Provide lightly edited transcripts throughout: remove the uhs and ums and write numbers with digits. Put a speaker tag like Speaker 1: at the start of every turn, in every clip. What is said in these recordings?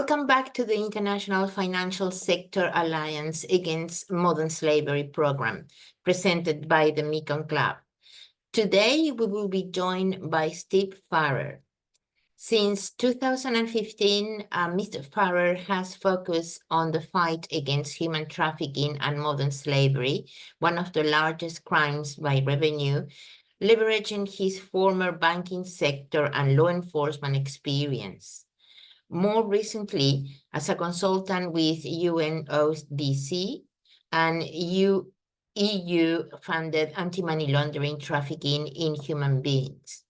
Speaker 1: Welcome back to the International Financial Sector Alliance Against Modern Slavery program, presented by the Mekong Club. Today, we will be joined by Steve Farrer. Since 2015, Mr. Farrer has focused on the fight against human trafficking and modern slavery, one of the largest crimes by revenue, leveraging his former banking sector and law enforcement experience. More recently, as a consultant with UNODC and EU-funded anti-money laundering, trafficking in human beings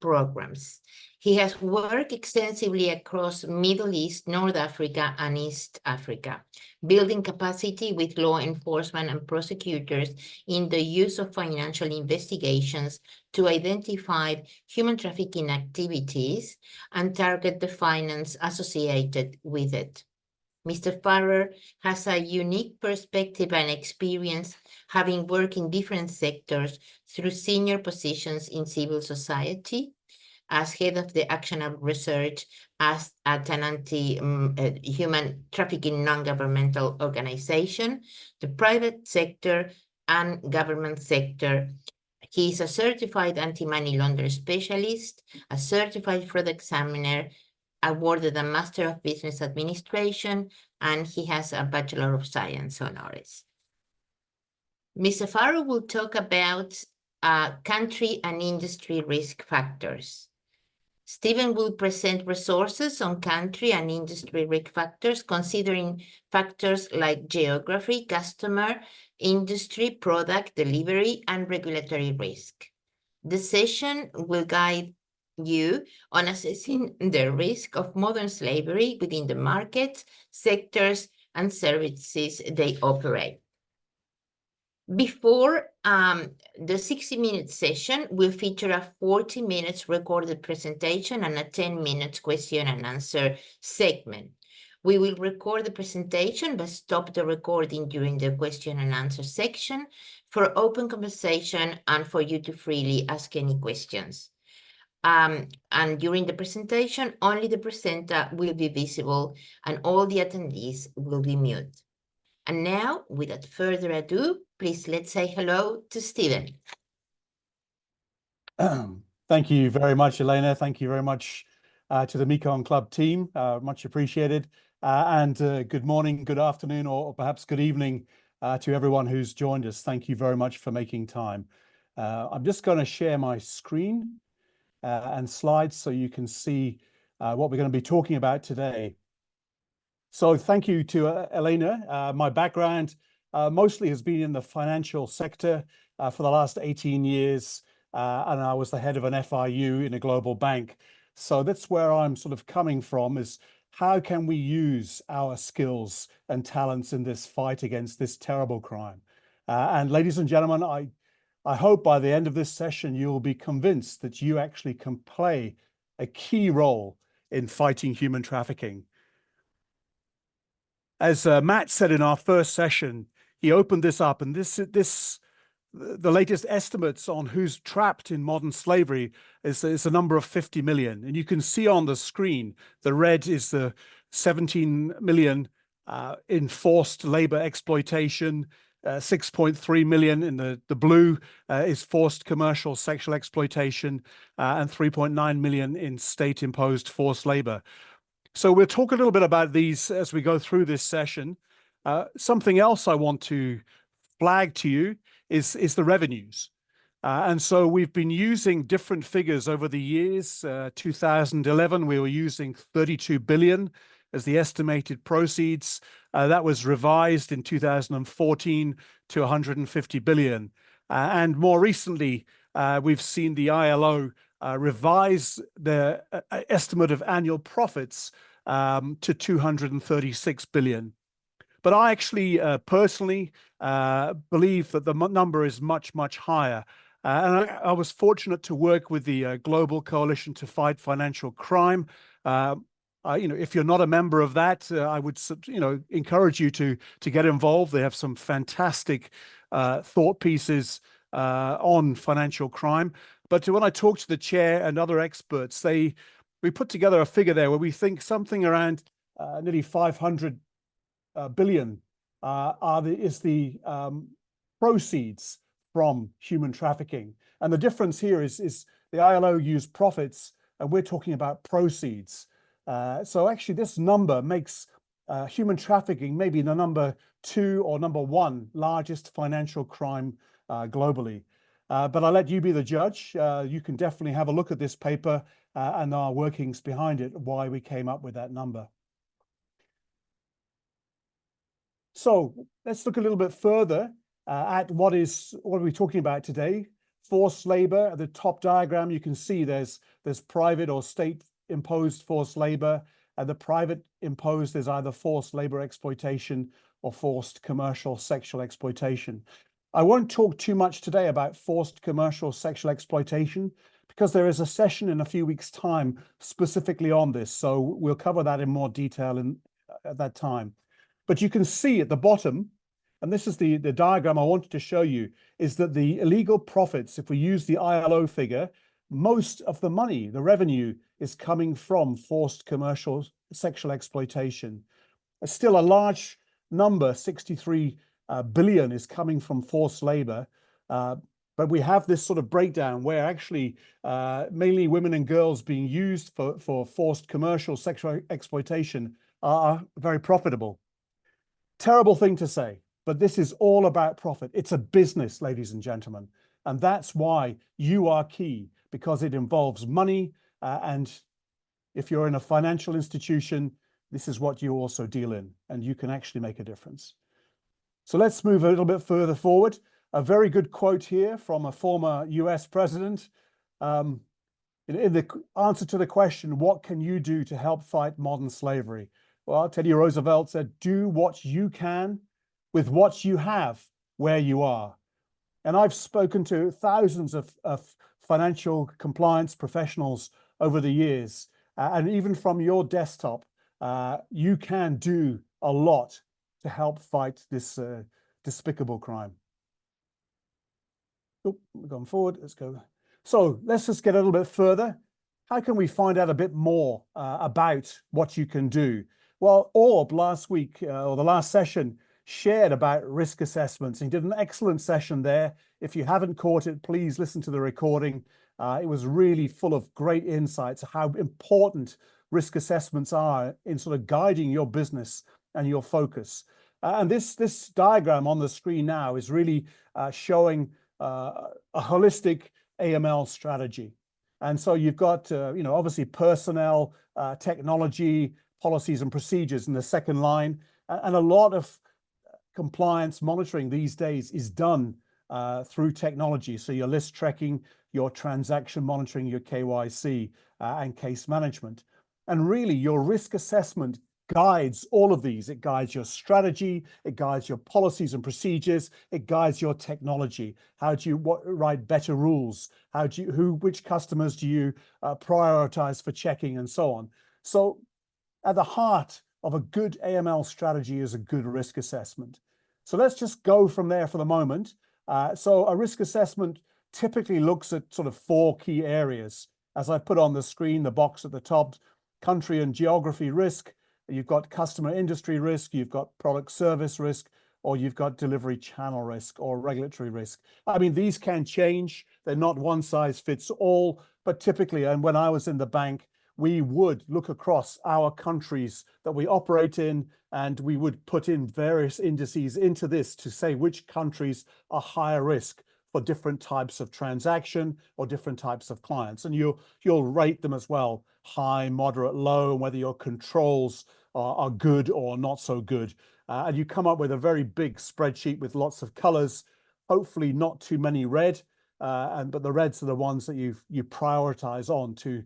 Speaker 1: programs. He has worked extensively across Middle East, North Africa, and East Africa, building capacity with law enforcement and prosecutors in the use of financial investigations to identify human trafficking activities and target the finance associated with it. Mr. Farrer has a unique perspective and experience, having worked in different sectors through senior positions in civil society, as head of the Actionable Research at an anti-human trafficking non-governmental organization, the private sector and government sector. He is a certified anti-money laundering specialist, a certified fraud examiner, awarded a Master of Business Administration, and he has a Bachelor of Science honoris. Mr. Farrer will talk about country and industry risk factors. Stephen will present resources on country and industry risk factors, considering factors like geography, customer, industry, product, delivery, and regulatory risk. The session will guide you on assessing the risk of modern slavery within the markets, sectors, and services they operate. Before the 60-minute session will feature a 40 minutes recorded presentation and a 10 minutes question and answer segment. We will record the presentation but stop the recording during the question and answer section for open conversation and for you to freely ask any questions. And during the presentation, only the presenter will be visible and all the attendees will be mute. And now, without further ado, please let's say hello to Stephen.
Speaker 2: Thank you very much, Elena. Thank you very much to the Mekong Club team. Much appreciated. And good morning, good afternoon, or perhaps good evening to everyone who's joined us. Thank you very much for making time. I'm just going to share my screen and slides so you can see what we're going to be talking about today. So thank you to Elena. My background mostly has been in the financial sector for the last 18 years, and I was the head of an FIU in a global bank. So that's where I'm sort of coming from, is how can we use our skills and talents in this fight against this terrible crime? And ladies and gentlemen, I hope by the end of this session, you'll be convinced that you actually can play a key role in fighting human trafficking. As Matt said in our first session, he opened this up, and the latest estimates on who's trapped in modern slavery is a number of 50 million. And you can see on the screen, the red is the 17 million in forced labor exploitation, 6.3 million in the blue is forced commercial sexual exploitation, and 3.9 million in state-imposed forced labor. So we'll talk a little bit about these as we go through this session. Something else I want to flag to you is the revenues. And so we've been using different figures over the years. 2011, we were using 32 billion as the estimated proceeds. That was revised in 2014 to 150 billion. And more recently, we've seen the ILO revise their estimate of annual profits to 236 billion. But I actually personally believe that the number is much, much higher. And I was fortunate to work with the Global Coalition to Fight Financial Crime. If you're not a member of that, I would encourage you to get involved. They have some fantastic thought pieces on financial crime. But when I talked to the chair and other experts, we put together a figure there where we think something around nearly 500 billion is the proceeds from human trafficking. And the difference here is the ILO used profits, and we're talking about proceeds. So actually this number makes human trafficking maybe the number 2 or number 1 largest financial crime globally. But I'll let you be the judge. You can definitely have a look at this paper and our workings behind it, why we came up with that number. So let's look a little bit further at what are we talking about today? Forced labor. At the top diagram, you can see there's private or state imposed forced labor. At the private imposed, there's either forced labor exploitation or forced commercial sexual exploitation. I won't talk too much today about forced commercial sexual exploitation because there is a session in a few weeks' time specifically on this. So we'll cover that in more detail at that time. But you can see at the bottom, and this is the diagram I wanted to show you, is that the illegal profits, if we use the ILO figure, most of the money, the revenue, is coming from forced commercial sexual exploitation. It's still a large number, 63 billion is coming from forced labor. But we have this sort of breakdown where actually mainly women and girls being used for forced commercial sexual exploitation are very profitable. Terrible thing to say, but this is all about profit. It's a business, ladies and gentlemen. And that's why you are key, because it involves money. And if you're in a financial institution, this is what you also deal in, and you can actually make a difference. So let's move a little bit further forward. A very good quote here from a former US president. In the answer to the question, what can you do to help fight modern slavery? Well, Teddy Roosevelt said, do what you can with what you have where you are. And I've spoken to thousands of financial compliance professionals over the years. And even from your desktop, you can do a lot to help fight this despicable crime. Oh, we're going forward. Let's go. So let's just get a little bit further. How can we find out a bit more about what you can do? Well, Orb last week, or the last session, shared about risk assessments. He did an excellent session there. If you haven't caught it, please listen to the recording. It was really full of great insights, how important risk assessments are in sort of guiding your business and your focus. And this diagram on the screen now is really showing a holistic AML strategy. And so you've got, obviously personnel, technology, policies and procedures in the second line. And a lot of compliance monitoring these days is done through technology. So your list tracking, your transaction monitoring, your KYC and case management. And really your risk assessment guides all of these. It guides your strategy, it guides your policies and procedures, it guides your technology. How do you write better rules? Which customers do you prioritize for checking and so on? So at the heart of a good AML strategy is a good risk assessment. So let's just go from there for the moment. So a risk assessment typically looks at sort of 4 key areas. As I put on the screen, the box at the top, country and geography risk, you've got customer industry risk, you've got product service risk, or you've got delivery channel risk or regulatory risk. I mean, these can change. They're not one size fits all, but typically, and when I was in the bank, we would look across our countries that we operate in, and we would put in various indices into this to say which countries are higher risk for different types of transaction or different types of clients. And you'll rate them as well, high, moderate, low, and whether your controls are good or not so good. And you come up with a very big spreadsheet with lots of colors, hopefully not too many red, but the reds are the ones that you prioritize on to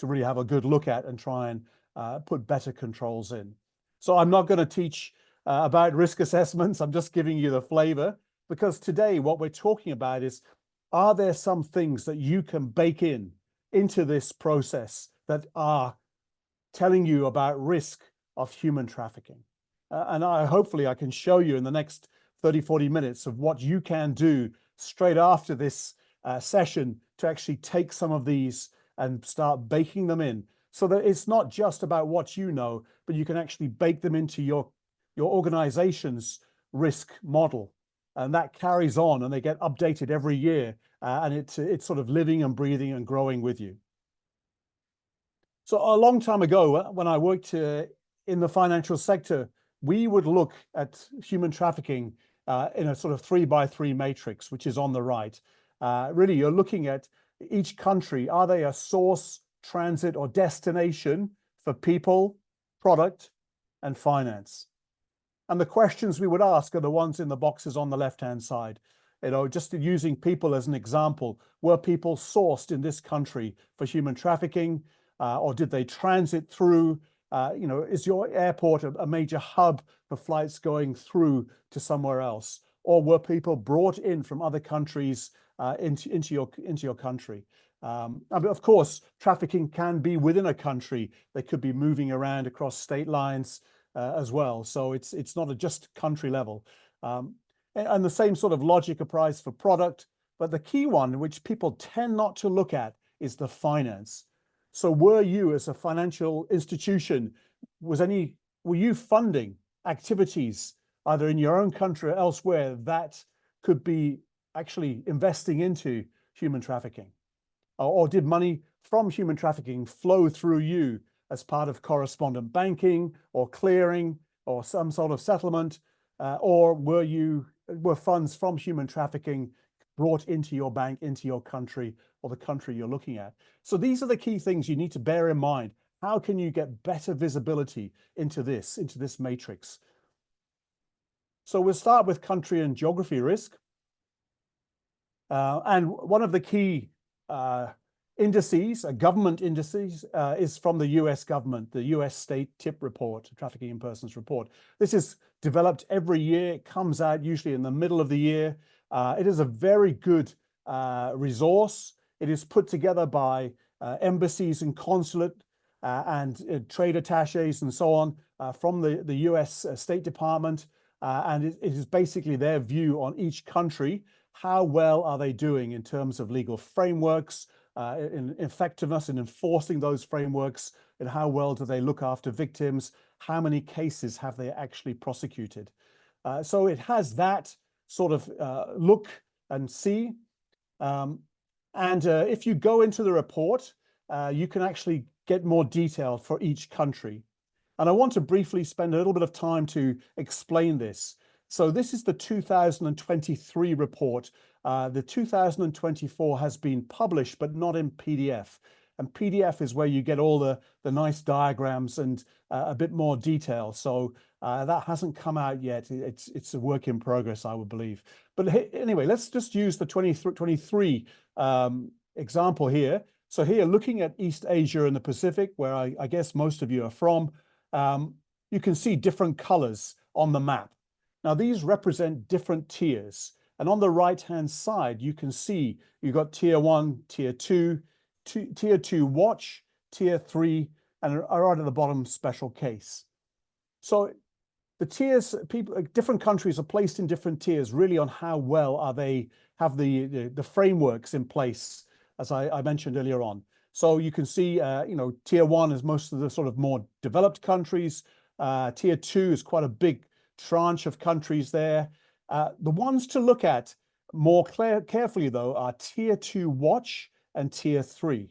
Speaker 2: really have a good look at and try and put better controls in. So I'm not going to teach about risk assessments. I'm just giving you the flavor, because today what we're talking about is, are there some things that you can bake into this process that are telling you about risk of human trafficking? And hopefully I can show you in the next 30-40 minutes of what you can do straight after this session to actually take some of these and start baking them in so that it's not just about what you know, but you can actually bake them into your organization's risk model. And that carries on, and they get updated every year, and it's sort of living and breathing and growing with you. So a long time ago, when I worked in the financial sector, we would look at human trafficking in a sort of 3x3 matrix, which is on the right. Really, you're looking at each country. Are they a source, transit, or destination for people, product, and finance? And the questions we would ask are the ones in the boxes on the left-hand side. Just using people as an example, were people sourced in this country for human trafficking, or did they transit through? Is your airport a major hub for flights going through to somewhere else? Or were people brought in from other countries into your country? Of course, trafficking can be within a country. They could be moving around across state lines as well. So it's not just country level. And the same sort of logic applies for product. But the key one, which people tend not to look at, is the finance. So were you, as a financial institution, were you funding activities either in your own country or elsewhere that could be actually investing into human trafficking? Or did money from human trafficking flow through you as part of correspondent banking or clearing or some sort of settlement? Or were funds from human trafficking brought into your bank, into your country, or the country you're looking at? So these are the key things you need to bear in mind. How can you get better visibility into this matrix? So we'll start with country and geography risk. And one of the key indices, government indices, is from the US government, the US State TIP report, Trafficking in Persons report. This is developed every year. It comes out usually in the middle of the year. It is a very good resource. It is put together by embassies and consulate and trade attaches and so on from the US State Department. And it is basically their view on each country. How well are they doing in terms of legal frameworks, in effectiveness in enforcing those frameworks, and how well do they look after victims? How many cases have they actually prosecuted? So it has that sort of look and see. If you go into the report, you can actually get more detail for each country. And I want to briefly spend a little bit of time to explain this. So this is the 2023 report. The 2024 has been published, but not in PDF. And PDF is where you get all the nice diagrams and a bit more detail. So that hasn't come out yet. It's a work in progress, I would believe. But anyway, let's just use the 2023 example here. So here, looking at East Asia and the Pacific, where I guess most of you are from, you can see different colors on the map. Now, these represent different tiers. And on the right-hand side, you can see you've got tier 1, tier 2, tier 2 watch, tier 3, and right at the bottom, special case. So the tiers, different countries are placed in different tiers, really on how well are they have the frameworks in place, as I mentioned earlier on. So you can see, tier 1 is most of the sort of more developed countries. Tier 2 is quite a big tranche of countries there. The ones to look at more carefully, though, are tier 2 watch and tier 3.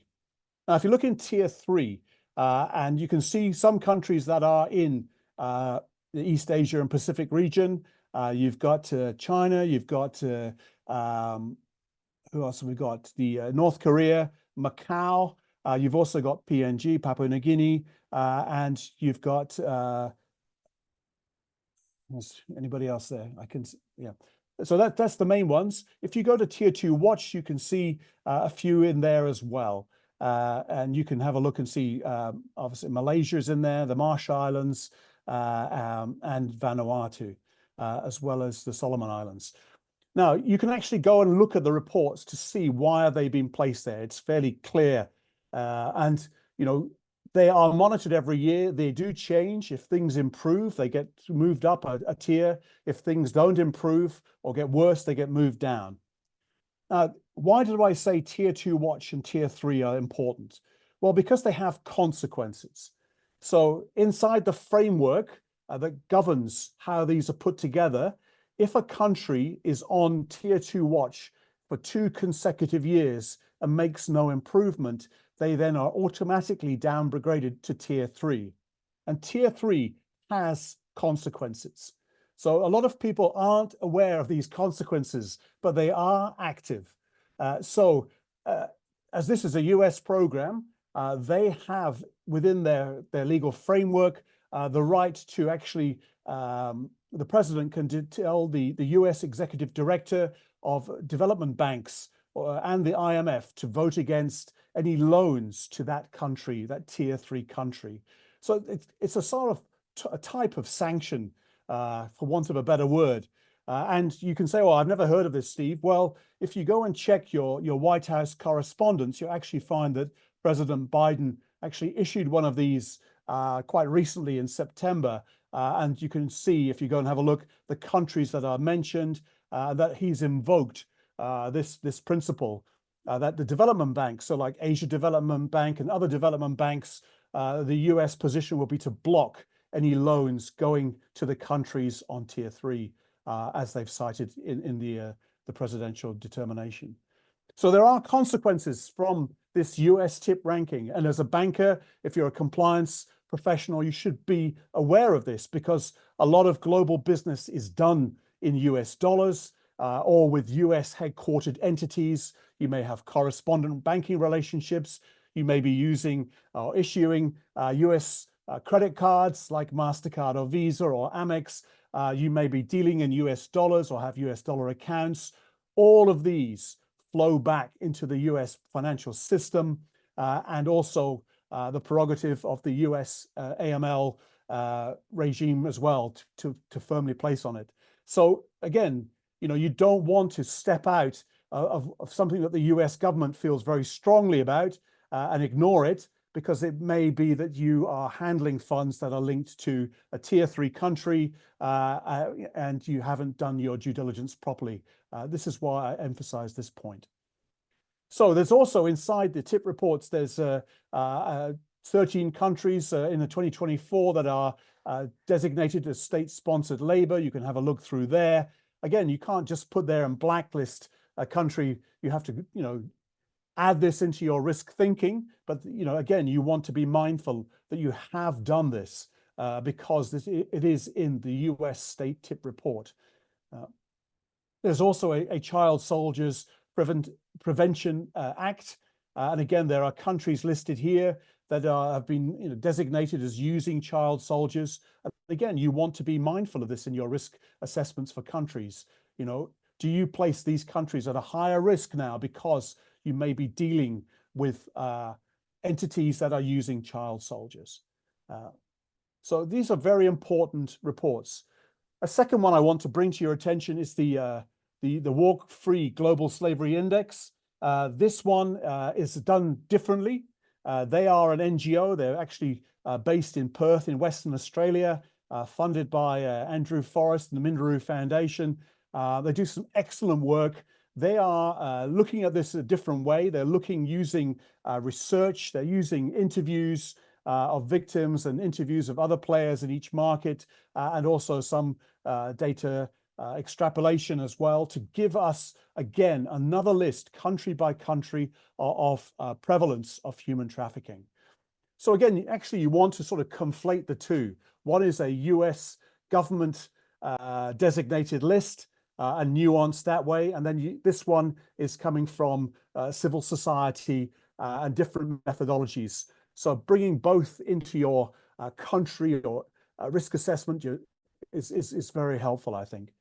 Speaker 2: Now, if you look in tier 3, and you can see some countries that are in the East Asia and Pacific region, you've got China, you've got, who else have we got? The North Korea, Macau, you've also got PNG, Papua New Guinea, and you've got, anybody else there? Yeah. So that's the main ones. If you go to tier 2 watch, you can see a few in there as well. And you can have a look and see, obviously, Malaysia's in there, the Marshall Islands, and Vanuatu, as well as the Solomon Islands. Now, you can actually go and look at the reports to see why are they being placed there. It's fairly clear. And, they are monitored every year. They do change. If things improve, they get moved up a tier. If things don't improve or get worse, they get moved down. Why do I say tier 2 watch and tier 3 are important? Well, because they have consequences. So inside the framework that governs how these are put together, if a country is on tier 2 watch for 2 consecutive years and makes no improvement, they then are automatically downgraded to tier 3. And tier 3 has consequences. So a lot of people aren't aware of these consequences, but they are active. As this is a US program, they have within their legal framework the right to actually, the president can tell the US executive director of development banks and the IMF to vote against any loans to that country, that tier 3 country. So it's a sort of a type of sanction, for want of a better word. And you can say, well, I've never heard of this, Steve. Well, if you go and check your White House correspondence, you'll actually find that President Biden actually issued one of these quite recently in September. And you can see, if you go and have a look, the countries that are mentioned, that he's invoked this principle, that the development banks, so like Asia Development Bank and other development banks, the US position will be to block any loans going to the countries on tier 3, as they've cited in the presidential determination. So there are consequences from this US tip ranking. And as a banker, if you're a compliance professional, you should be aware of this, because a lot of global business is done in US dollars or with US headquartered entities. You may have correspondent banking relationships. You may be using or issuing US credit cards like MasterCard or Visa or Amex. You may be dealing in US dollars or have US dollar accounts. All of these flow back into the US financial system, and also the prerogative of the US AML regime as well to firmly place on it. So again, you don't want to step out of something that the US government feels very strongly about and ignore it, because it may be that you are handling funds that are linked to a tier 3 country and you haven't done your due diligence properly. This is why I emphasize this point. So there's also inside the tip reports, there's 13 countries in the 2024 that are designated as state-sponsored labor. You can have a look through there. Again, you can't just put there and blacklist a country. You have to, add this into your risk thinking. But, again, you want to be mindful that you have done this because it is in the US state tip report. There's also a child soldiers Prevention Act. And again, there are countries listed here that have been designated as using child soldiers. And again, you want to be mindful of this in your risk assessments for countries. Do you place these countries at a higher risk now because you may be dealing with entities that are using child soldiers? So these are very important reports. A second one I want to bring to your attention is the War-Free Global Slavery Index. This one is done differently. They are an NGO. They're actually based in Perth in Western Australia, funded by Andrew Forrest and the Minderoo Foundation. They do some excellent work. They are looking at this a different way. They're looking using research. They're using interviews of victims and interviews of other players in each market, and also some data extrapolation as well, to give us, again, another list, country by country, of prevalence of human trafficking. So again, actually, you want to sort of conflate the two. One is a US government designated list, and nuanced that way. And then this one is coming from civil society and different methodologies. So bringing both into your country or risk assessment is very helpful, I think.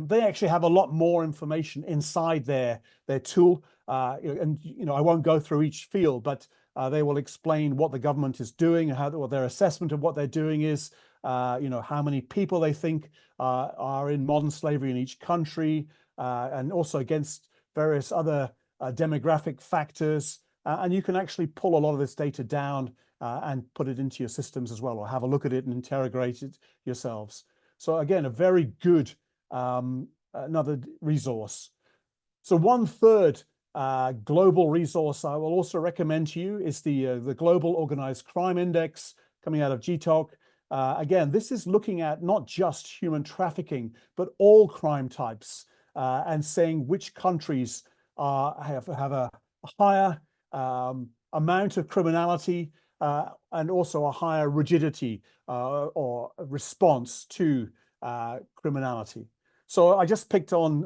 Speaker 2: They actually have a lot more information inside their tool. And I won't go through each field, but they will explain what the government is doing, what their assessment of what they're doing is, how many people they think are in modern slavery in each country, and also against various other demographic factors. And you can actually pull a lot of this data down and put it into your systems as well, or have a look at it and interrogate it yourselves. So again, a very good another resource. So 1/3 global resource I will also recommend to you is the Global Organized Crime Index coming out of GTOC. Again, this is looking at not just human trafficking, but all crime types, and saying which countries have a higher amount of criminality, and also a higher rigidity or response to criminality. So I just picked on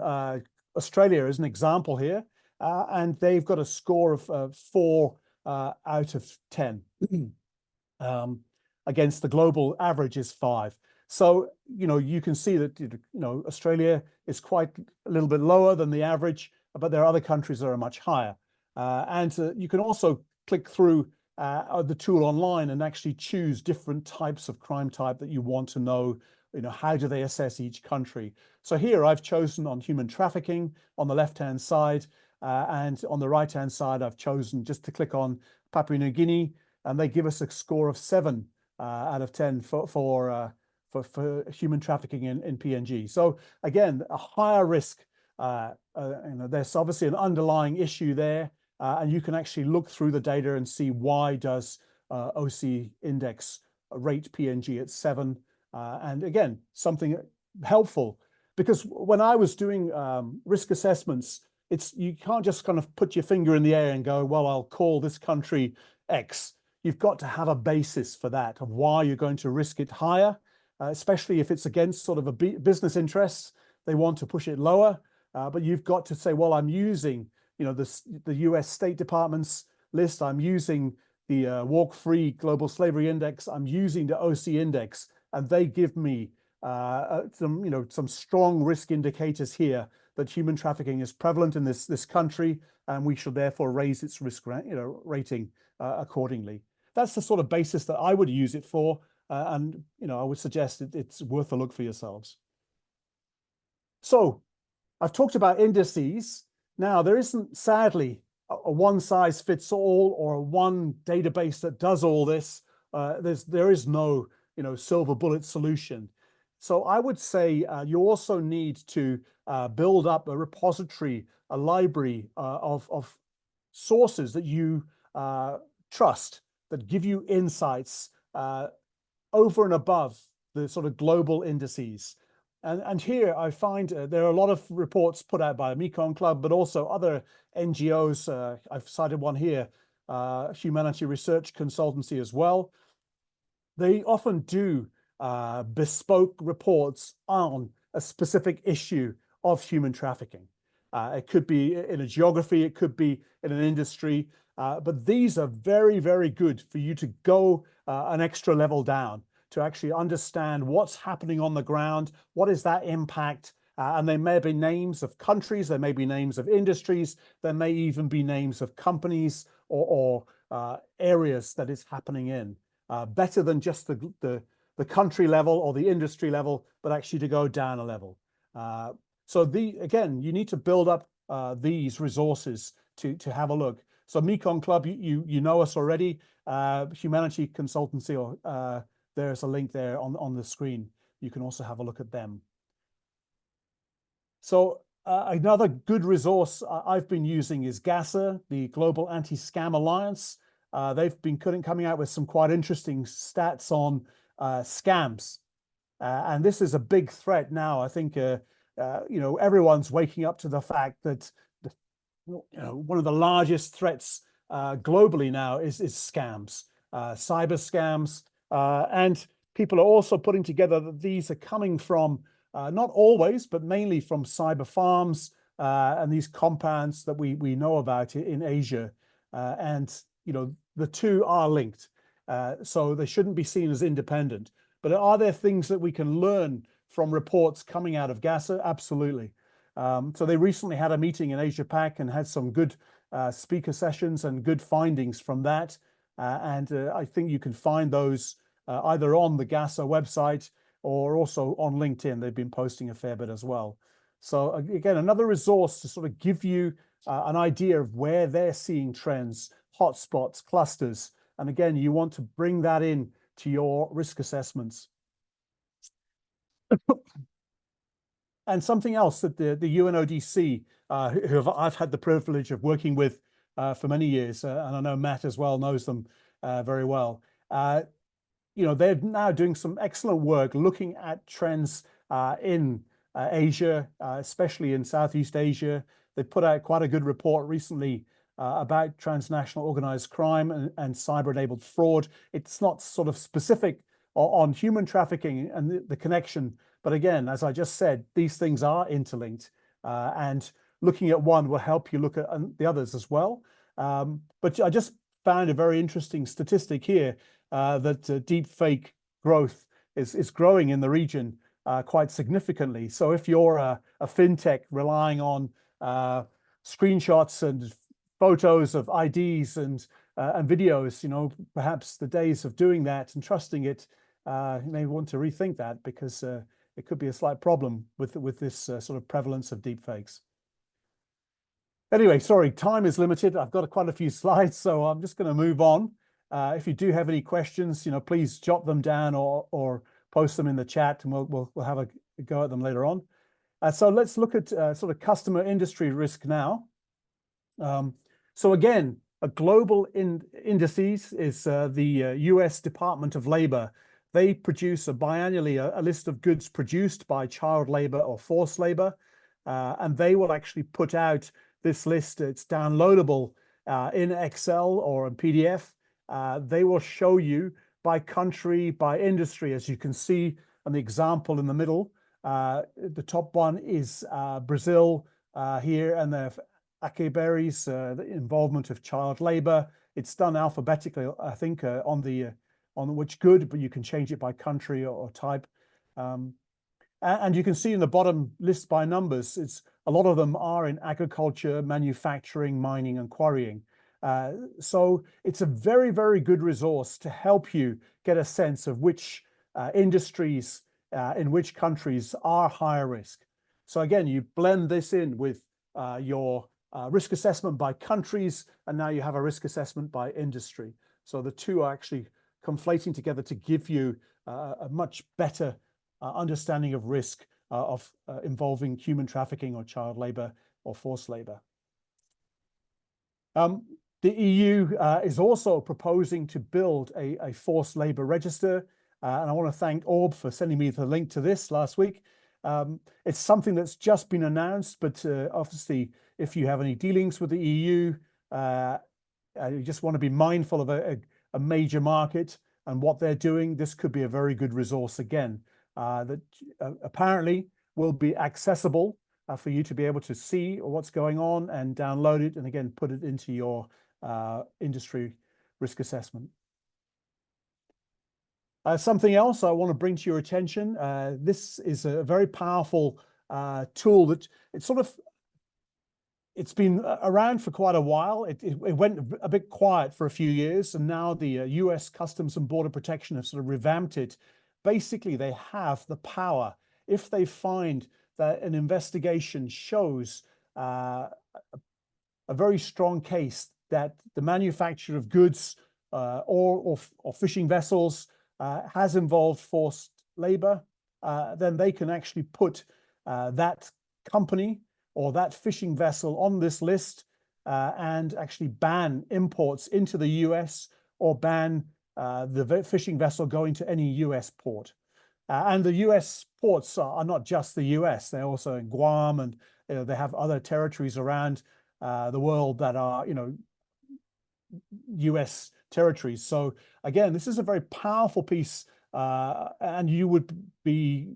Speaker 2: Australia as an example here, and they've got a score of 4 out of 10. Against the global average is 5. So, you can see that, Australia is quite a little bit lower than the average, but there are other countries that are much higher. And you can also click through the tool online and actually choose different types of crime type that you want to know, how do they assess each country. So here I've chosen on human trafficking on the left-hand side, and on the right-hand side, I've chosen just to click on Papua New Guinea, and they give us a score of 7 out of 10 for human trafficking in PNG. So again, a higher risk. There's obviously an underlying issue there, and you can actually look through the data and see why does OC index rate PNG at 7. And again, something helpful, because when I was doing risk assessments, you can't just kind of put your finger in the air and go, well, I'll call this country X. You've got to have a basis for that, of why you're going to risk it higher, especially if it's against sort of a business interests. They want to push it lower, but you've got to say, well, I'm using, the US State Department's list. I'm using the Walk Free Global Slavery Index. I'm using the OC Index, and they give me some strong risk indicators here that human trafficking is prevalent in this country, and we should therefore raise its risk rating accordingly. That's the sort of basis that I would use it for, and I would suggest it's worth a look for yourselves. So I've talked about indices. Now, there isn't, sadly, a one-size-fits-all or one database that does all this. There is no silver bullet solution. So I would say you also need to build up a repository, a library of sources that you trust, that give you insights over and above the sort of global indices. And here I find there are a lot of reports put out by the Mekong Club, but also other NGOs. I've cited one here, Humanity Research Consultancy as well. They often do bespoke reports on a specific issue of human trafficking. It could be in a geography, it could be in an industry, but these are very, very good for you to go an extra level down, to actually understand what's happening on the ground, what is that impact, and there may be names of countries, there may be names of industries, there may even be names of companies or areas that it's happening in. Better than just the country level or the industry level, but actually to go down a level. So again, you need to build up these resources to have a look. So Mekong Club, you know us already. Humanity Consultancy, or there's a link there on the screen. You can also have a look at them. So another good resource I've been using is GASA, the Global Anti-Scam Alliance. They've been coming out with some quite interesting stats on scams. And this is a big threat now. I think, everyone's waking up to the fact that one of the largest threats globally now is scams, cyber scams. And people are also putting together that these are coming from, not always, but mainly from cyber farms and these compounds that we know about in Asia. And, the two are linked. So they shouldn't be seen as independent. But are there things that we can learn from reports coming out of GASA? Absolutely. So they recently had a meeting in Asia Pac and had some good speaker sessions and good findings from that. And I think you can find those either on the GASA website or also on LinkedIn. They've been posting a fair bit as well. So again, another resource to sort of give you an idea of where they're seeing trends, hotspots, clusters. And again, you want to bring that in to your risk assessments. And something else that the UNODC, who I've had the privilege of working with for many years, and I know Matt as well knows them very well. They're now doing some excellent work looking at trends in Asia, especially in Southeast Asia. They put out quite a good report recently about transnational organized crime and cyber-enabled fraud. It's not sort of specific on human trafficking and the connection, but again, as I just said, these things are interlinked, and looking at one will help you look at the others as well. But I just found a very interesting statistic here that deep fake growth is growing in the region quite significantly. So if you're a fintech relying on screenshots and photos of IDs and videos, perhaps the days of doing that and trusting it, you may want to rethink that, because it could be a slight problem with this sort of prevalence of deep fakes. Anyway, sorry, time is limited. I've got quite a few slides, so I'm just going to move on. If you do have any questions, please jot them down or post them in the chat, and we'll have a go at them later on. So let's look at sort of customer industry risk now. So again, a global indices is the US Department of Labor. They produce biannually a list of goods produced by child labor or forced labor, and they will actually put out this list. It's downloadable in Excel or in PDF. They will show you by country, by industry, as you can see on the example in the middle. The top one is Brazil here, and the Akeberries, the involvement of child labor. It's done alphabetically, I think, on which good, but you can change it by country or type. And you can see in the bottom list by numbers, a lot of them are in agriculture, manufacturing, mining, and quarrying. So it's a very, very good resource to help you get a sense of which industries in which countries are higher risk. So again, you blend this in with your risk assessment by countries, and now you have a risk assessment by industry. So the two are actually conflating together to give you a much better understanding of risk of involving human trafficking or child labor or forced labor. The EU is also proposing to build a forced labor register, and I want to thank Orb for sending me the link to this last week. It's something that's just been announced, but obviously, if you have any dealings with the EU, you just want to be mindful of a major market and what they're doing. This could be a very good resource again, that apparently will be accessible for you to be able to see what's going on and download it, and again, put it into your industry risk assessment. Something else I want to bring to your attention. This is a very powerful tool that it's been around for quite a while. It went a bit quiet for a few years, and now the US Customs and Border Protection have sort of revamped it. Basically, they have the power, if they find that an investigation shows a very strong case that the manufacture of goods or fishing vessels has involved forced labor, then they can actually put that company or that fishing vessel on this list and actually ban imports into the US, or ban the fishing vessel going to any US port. And the US ports are not just the US, they're also in Guam, and they have other territories around the world that are, US territories. So again, this is a very powerful piece, and you would be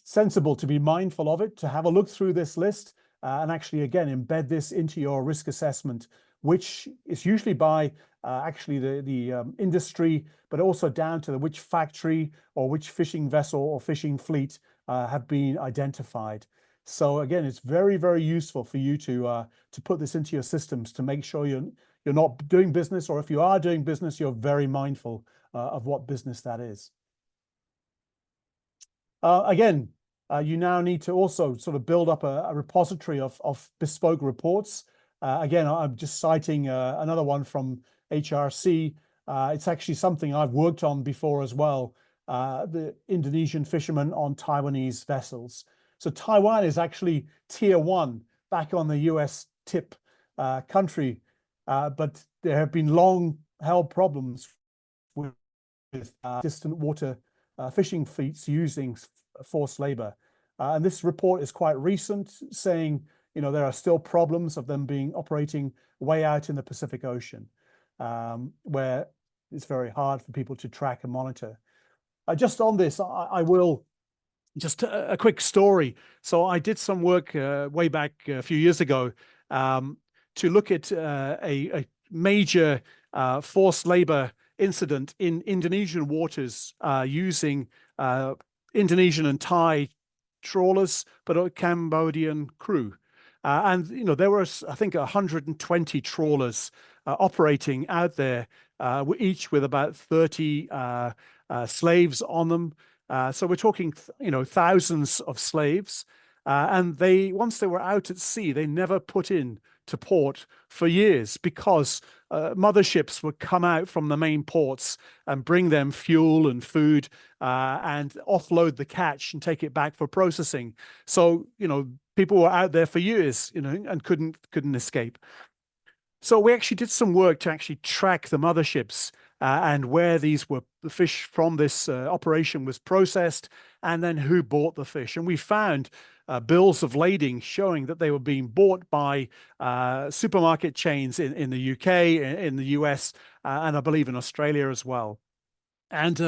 Speaker 2: sensible to be mindful of it, to have a look through this list and actually, again, embed this into your risk assessment, which is usually by actually the industry, but also down to which factory or which fishing vessel or fishing fleet have been identified. So again, it's very, very useful for you to put this into your systems to make sure you're not doing business, or if you are doing business, you're very mindful of what business that is. Again, you now need to also sort of build up a repository of bespoke reports. Again, I'm just citing another one from HRC. It's actually something I've worked on before as well, the Indonesian fishermen on Taiwanese vessels. So Taiwan is actually tier 1 back on the US tip country, but there have been long-held problems with distant water fishing fleets using forced labor. And this report is quite recent, saying, there are still problems of them operating way out in the Pacific Ocean, where it's very hard for people to track and monitor. Just on this, I will just a quick story. So I did some work way back a few years ago to look at a major forced labor incident in Indonesian waters using Indonesian and Thai trawlers, but a Cambodian crew. And there were, I think, 120 trawlers operating out there, each with about 30 slaves on them. So we're talking, thousands of slaves. And once they were out at sea, they never put in to port for years because motherships would come out from the main ports and bring them fuel and food and offload the catch and take it back for processing. So, people were out there for years, and couldn't escape. So we actually did some work to actually track the motherships and where the fish from this operation was processed, and then who bought the fish. And we found bills of lading showing that they were being bought by supermarket chains in the UK, in the US, and I believe in Australia as well. And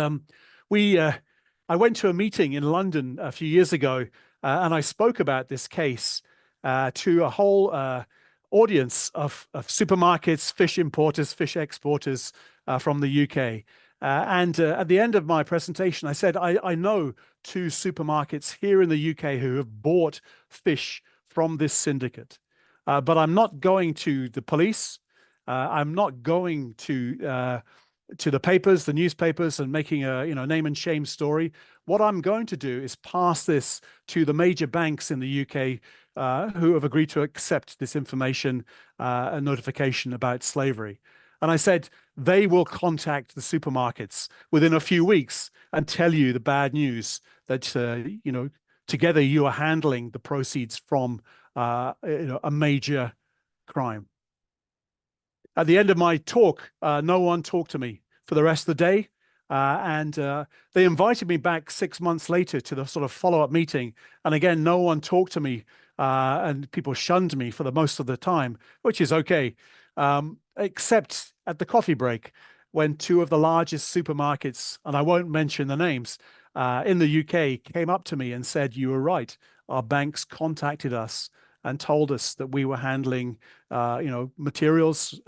Speaker 2: I went to a meeting in London a few years ago, and I spoke about this case to a whole audience of supermarkets, fish importers, fish exporters from the UK. And at the end of my presentation, I said, I know 2 supermarkets here in the UK who have bought fish from this syndicate, but I'm not going to the police. I'm not going to the papers, the newspapers, and making a name and shame story. What I'm going to do is pass this to the major banks in the UK who have agreed to accept this information and notification about slavery. And I said, they will contact the supermarkets within a few weeks and tell you the bad news that, together you are handling the proceeds from, a major crime. At the end of my talk, no one talked to me for the rest of the day. And they invited me back 6 months later to the sort of follow-up meeting. And again, no one talked to me and people shunned me for the most of the time, which is okay. Except at the coffee break when 2 of the largest supermarkets, and I won't mention the names, in the UK came up to me and said, you were right. Our banks contacted us and told us that we were handling, materials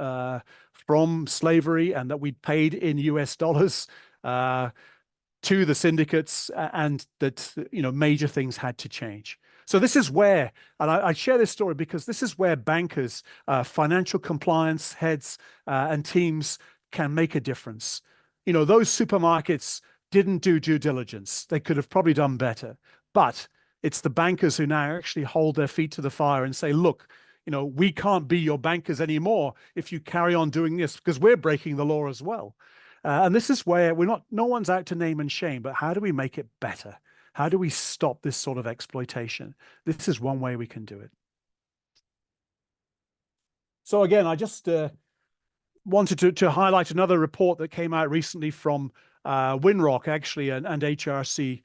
Speaker 2: from slavery and that we'd paid in US dollars to the syndicates, and that, major things had to change. So this is where, and I share this story because this is where bankers, financial compliance heads, and teams can make a difference. Those supermarkets didn't do due diligence. They could have probably done better, but it's the bankers who now actually hold their feet to the fire and say, look, we can't be your bankers anymore if you carry on doing this, because we're breaking the law as well. And this is where no one's out to name and shame, but how do we make it better? How do we stop this sort of exploitation? This is one way we can do it. So again, I just wanted to highlight another report that came out recently from Winrock, actually, and HRC.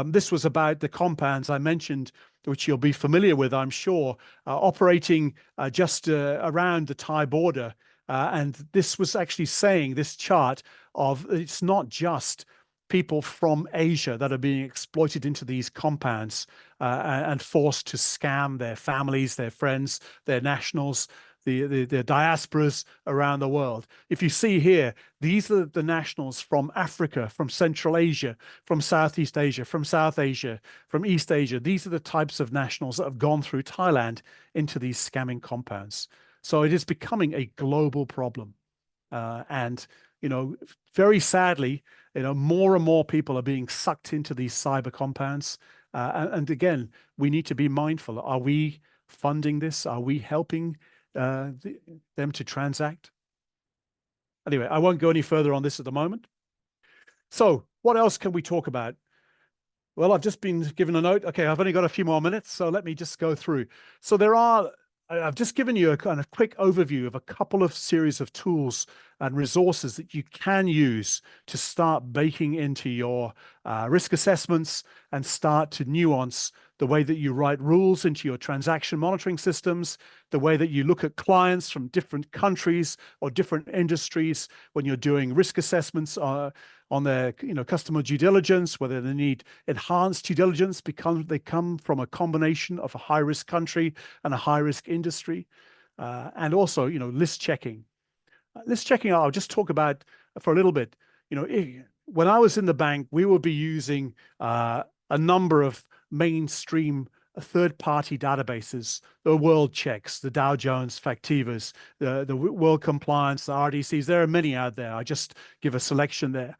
Speaker 2: This was about the compounds I mentioned, which you'll be familiar with, I'm sure, operating just around the Thai border. And this was actually saying, this chart of, it's not just people from Asia that are being exploited into these compounds and forced to scam their families, their friends, their nationals, the diasporas around the world. If you see here, these are the nationals from Africa, from Central Asia, from Southeast Asia, from South Asia, from East Asia. These are the types of nationals that have gone through Thailand into these scamming compounds. So it is becoming a global problem. And, very sadly, more and more people are being sucked into these cyber compounds. And again, we need to be mindful. Are we funding this? Are we helping them to transact? Anyway, I won't go any further on this at the moment. So what else can we talk about? Well, I've just been given a note. Okay, I've only got a few more minutes, so let me just go through. So I've just given you a kind of quick overview of a couple of series of tools and resources that you can use to start baking into your risk assessments and start to nuance the way that you write rules into your transaction monitoring systems, the way that you look at clients from different countries or different industries when you're doing risk assessments on their customer due diligence, whether they need enhanced due diligence because they come from a combination of a high-risk country and a high-risk industry, and also list checking. List checking, I'll just talk about for a little bit. When I was in the bank, we would be using a number of mainstream third-party databases, the World Checks, the Dow Jones Factivas, the World Compliance, the RDCs. There are many out there. I just give a selection there.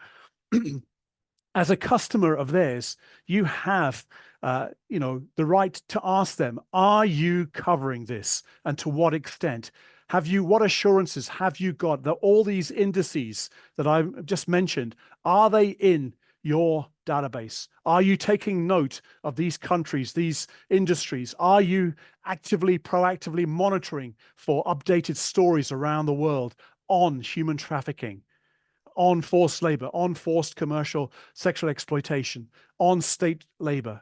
Speaker 2: As a customer of theirs, you have the right to ask them, are you covering this, and to what extent? What assurances have you got that all these indices that I've just mentioned, are they in your database? Are you taking note of these countries, these industries? Are you actively, proactively monitoring for updated stories around the world on human trafficking, on forced labor, on forced commercial sexual exploitation, on state labor?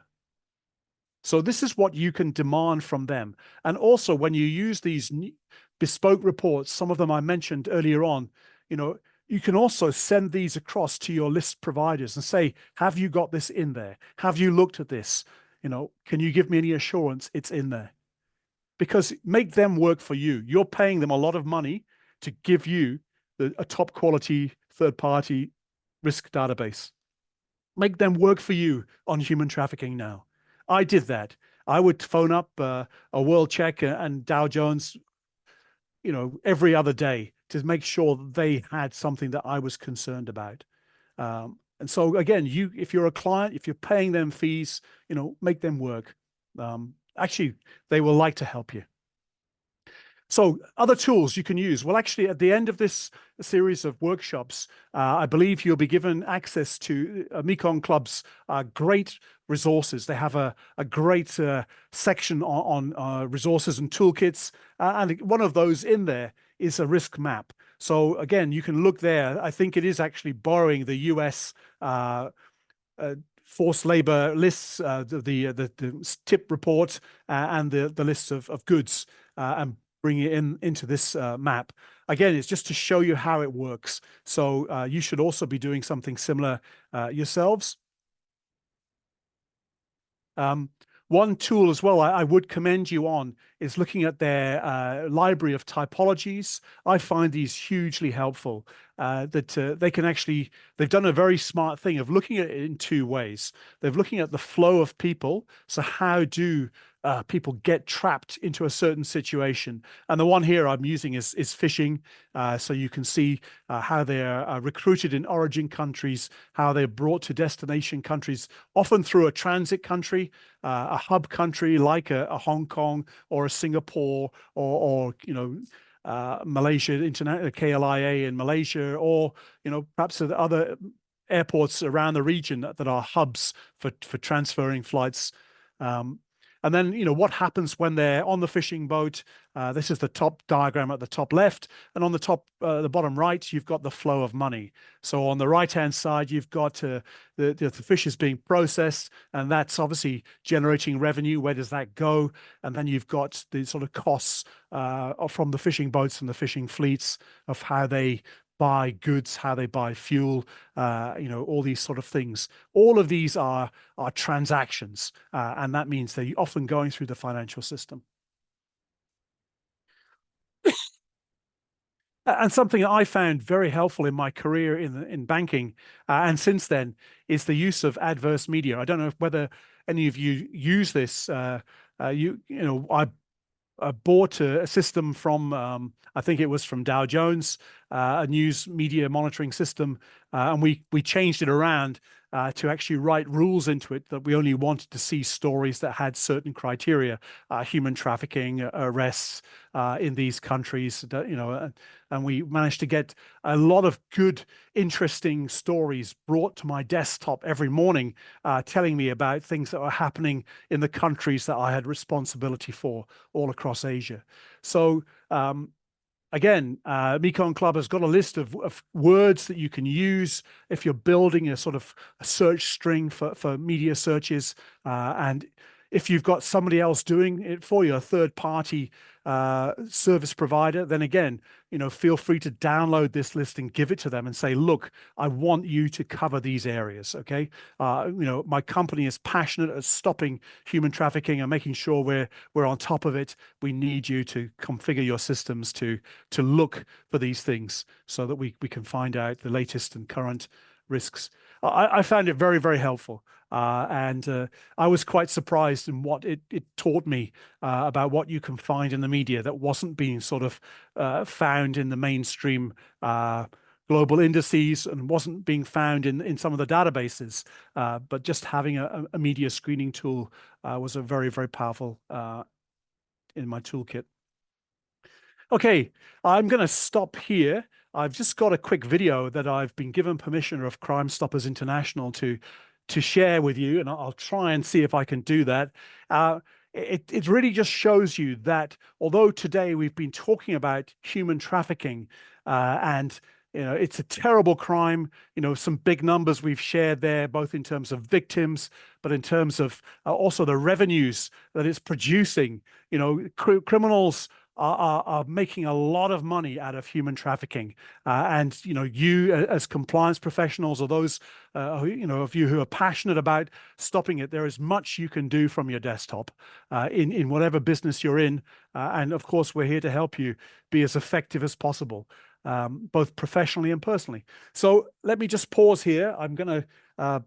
Speaker 2: So this is what you can demand from them. And also when you use these bespoke reports, some of them I mentioned earlier on, you can also send these across to your list providers and say, have you got this in there? Have you looked at this? Can you give me any assurance it's in there? Because make them work for you. You're paying them a lot of money to give you a top quality third-party risk database. Make them work for you on human trafficking now. I did that. I would phone up a World Check and Dow Jones, every other day to make sure that they had something that I was concerned about. And so again, if you're a client, if you're paying them fees, make them work. Actually, they will like to help you. So other tools you can use. Well, actually, at the end of this series of workshops, I believe you'll be given access to Mekong Club's great resources. They have a great section on resources and toolkits. And one of those in there is a risk map. So again, you can look there. I think it is actually borrowing the US forced labor lists, the TIP report, and the lists of goods, and bring it into this map. Again, it's just to show you how it works. So you should also be doing something similar yourselves. One tool as well I would commend you on is looking at their library of typologies. I find these hugely helpful. They've done a very smart thing of looking at it in two ways. They're looking at the flow of people. So how do people get trapped into a certain situation? And the one here I'm using is phishing. So you can see how they're recruited in origin countries, how they're brought to destination countries, often through a transit country, a hub country like a Hong Kong or a Singapore or Malaysia, KLIA in Malaysia, or perhaps at other airports around the region that are hubs for transferring flights. And then, what happens when they're on the fishing boat? This is the top diagram at the top left. And on the bottom right, you've got the flow of money. So on the right-hand side, you've got the fish is being processed, and that's obviously generating revenue. Where does that go? And then you've got the sort of costs from the fishing boats and the fishing fleets of how they buy goods, how they buy fuel, all these sort of things. All of these are transactions, and that means they're often going through the financial system. And something that I found very helpful in my career in banking, and since then, is the use of adverse media. I don't know whether any of you use this. I bought a system from, I think it was from Dow Jones, a news media monitoring system, and we changed it around. to actually write rules into it that we only wanted to see stories that had certain criteria, human trafficking, arrests in these countries, and we managed to get a lot of good, interesting stories brought to my desktop every morning, telling me about things that were happening in the countries that I had responsibility for all across Asia. So again, Mekong Club has got a list of words that you can use if you're building a sort of a search string for media searches. And if you've got somebody else doing it for you, a third-party service provider, then again, feel free to download this list and give it to them and say, look, I want you to cover these areas, okay? My company is passionate at stopping human trafficking and making sure we're on top of it. We need you to configure your systems to look for these things so that we can find out the latest and current risks. I found it very, very helpful. And I was quite surprised in what it taught me about what you can find in the media that wasn't being sort of found in the mainstream global indices and wasn't being found in some of the databases. But just having a media screening tool was a very, very powerful in my toolkit. Okay, I'm going to stop here. I've just got a quick video that I've been given permission of Crime Stoppers International to share with you, and I'll try and see if I can do that. It really just shows you that although today we've been talking about human trafficking, and it's a terrible crime, some big numbers we've shared there, both in terms of victims, but in terms of also the revenues that it's producing. Criminals are making a lot of money out of human trafficking, and you as compliance professionals, or those of you who are passionate about stopping it, there is much you can do from your desktop in whatever business you're in, and of course we're here to help you be as effective as possible, both professionally and personally. So let me just pause here. I'm going to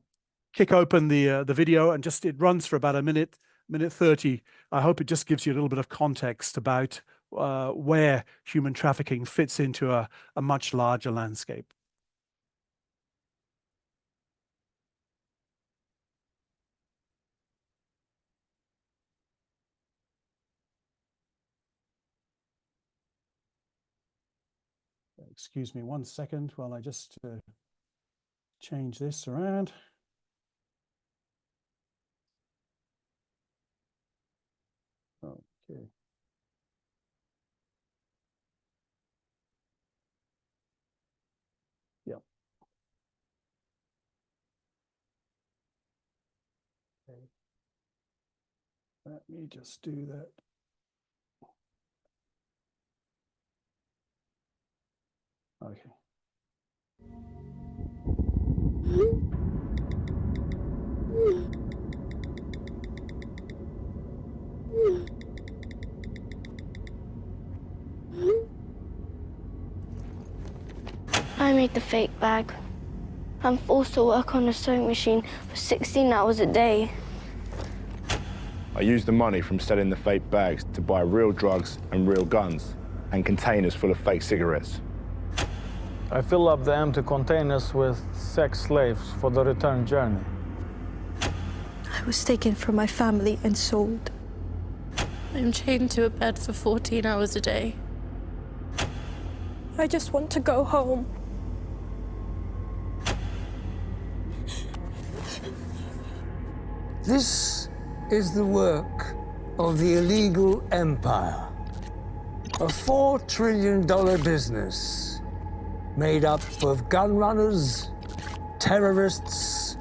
Speaker 2: kick open the video, and it runs for about a minute 30. I hope it just gives you a little bit of context about where human trafficking fits into a much larger landscape. Excuse me 1 second while I just change this around. Okay. Yeah. Okay. Let me just do that. Okay.
Speaker 3: I made the fake bag. I'm forced to work on a sewing machine for 16 hours a day.
Speaker 4: I used the money from selling the fake bags to buy real drugs and real guns, and containers full of fake cigarettes.
Speaker 5: I fill up the empty containers with sex slaves for the return journey.
Speaker 6: I was taken from my family and sold.
Speaker 7: I'm chained to a bed for 14 hours a day.
Speaker 6: I just want to go home.
Speaker 8: This is the work of the illegal empire, a $4 trillion business made up of gun runners, terrorists,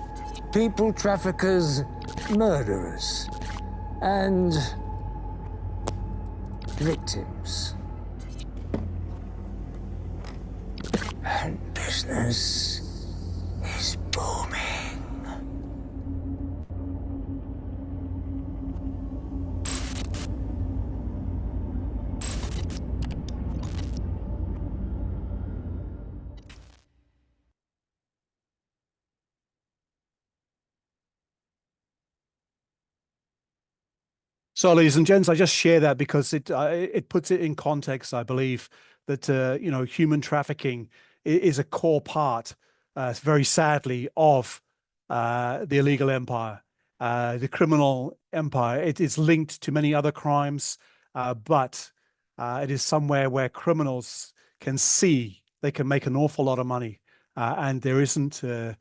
Speaker 8: people traffickers, murderers, and victims. And business is booming.
Speaker 2: So, ladies and gents, I just share that because it puts it in context. I believe that human trafficking is a core part, very sadly, of the illegal empire, the criminal empire. It is linked to many other crimes, but it is somewhere where criminals can see they can make an awful lot of money, and there isn't the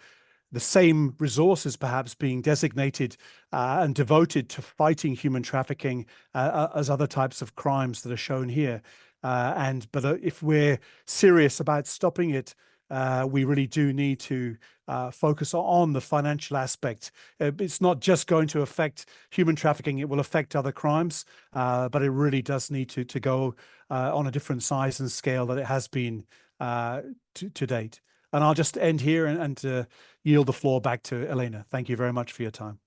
Speaker 2: same resources perhaps being designated and devoted to fighting human trafficking as other types of crimes that are shown here. But if we're serious about stopping it, we really do need to focus on the financial aspect. It's not just going to affect human trafficking, it will affect other crimes, but it really does need to go on a different size and scale that it has been to date. And I'll just end here and yield the floor back to Elena. Thank you very much for your time.